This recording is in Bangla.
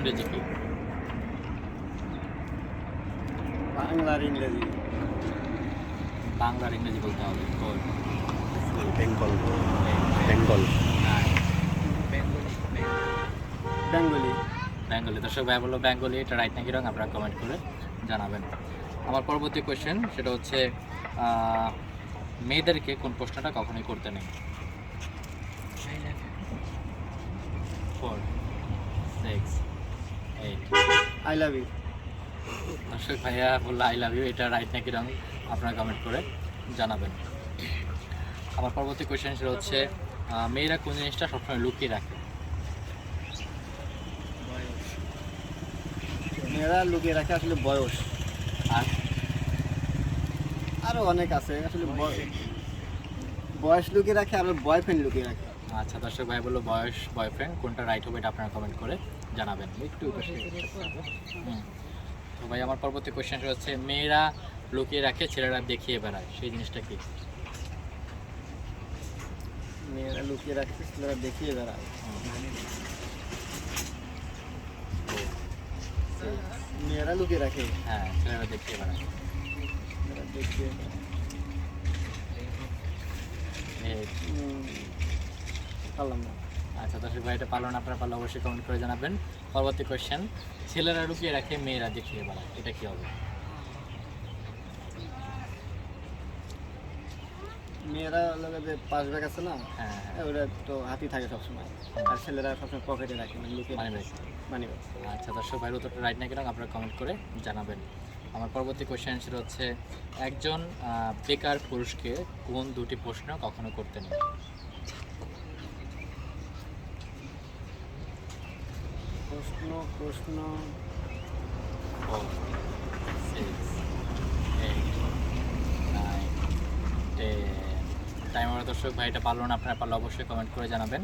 ইংরেজি কি? বাংলার ইংরেজি বাংলার ইংরেজি বলতে হবে। Code Bengal Bengal Bengali. Bengali. দর্শক ভাই বললো বেঙ্গলি, এটা রাইট নাকি রং আপনারা কমেন্ট করে জানাবেন। আমার পরবর্তী কোয়েশ্চেন সেটা হচ্ছে মেয়েদেরকে কোন প্রশ্নটা কখনোই করতে নেই? 4 6 8। I love you. দর্শক ভাইয়া বললো আই লাভ ইউ, এটা রাইট নাকি রং আপনারা কমেন্ট করে জানাবেন। আমার পরবর্তী কোয়েশ্চেন সেটা হচ্ছে মেয়েরা কোন জিনিসটা সবসময় লুকিয়ে রাখে? মেয়েরা লুকিয়ে রাখে আসলে বয়স। আর আরো অনেক আছে আসলে বয়স লুকিয়ে রাখে আর বয়ফ্রেন্ড লুকিয়ে রাখে। আচ্ছা, দর্শক ভাই বললো বয়স, বয়ফ্রেন্ড, কোনটা রাইট হবে এটা আপনারা কমেন্ট করে জানাবেন। একটু তো ভাই আমার পরবর্তী কোয়েশ্চেন হচ্ছে মেয়েরা লুকিয়ে রাখে ছেলেরা দেখিয়ে বেড়ায়, সেই জিনিসটা কি? মেয়েরা লুকিয়ে রাখে ছেলেরা দেখিয়ে বেড়ায়। মেয়েরা লুকিয়ে রাখে, হ্যাঁ, ছেলেরা দেখিয়ে বেড়ায়। মেয়েরা দেখিয়ে বেড়ায়। পারলাম না। আচ্ছা, দর্শক ভাই এটা পারলেন, আপনারা পারলে অবশ্যই কমেন্ট করে জানাবেন। পরবর্তী কোয়েশ্চেন, ছেলেরা লুকিয়ে রাখে মেয়েরা দেখিয়ে বেড়ায়, এটা কি হবে? মেয়েরা লোকের যে পাশ ব্যাগ আছে না, হ্যাঁ ওটা তো হাতি থাকে সবসময়, আর ছেলেরা সবসময় পকেটে রাখে, মানে লুকিয়ে মানে রাখে। Money bag. আচ্ছা, দর্শক ভাইয়ের উত্তরটা রাইট নাকি রং আপনারা কমেন্ট করে জানাবেন। আমার পরবর্তী কোয়েশ্চেন সেটা হচ্ছে একজন বেকার পুরুষকে কোন দুটি প্রশ্ন কখনো করতে নেই? প্রশ্ন 4 6 8 9 10। টাইমার। দর্শক ভাই এটা পারলো না, আপনারা পারলে অবশ্যই কমেন্ট করে জানাবেন।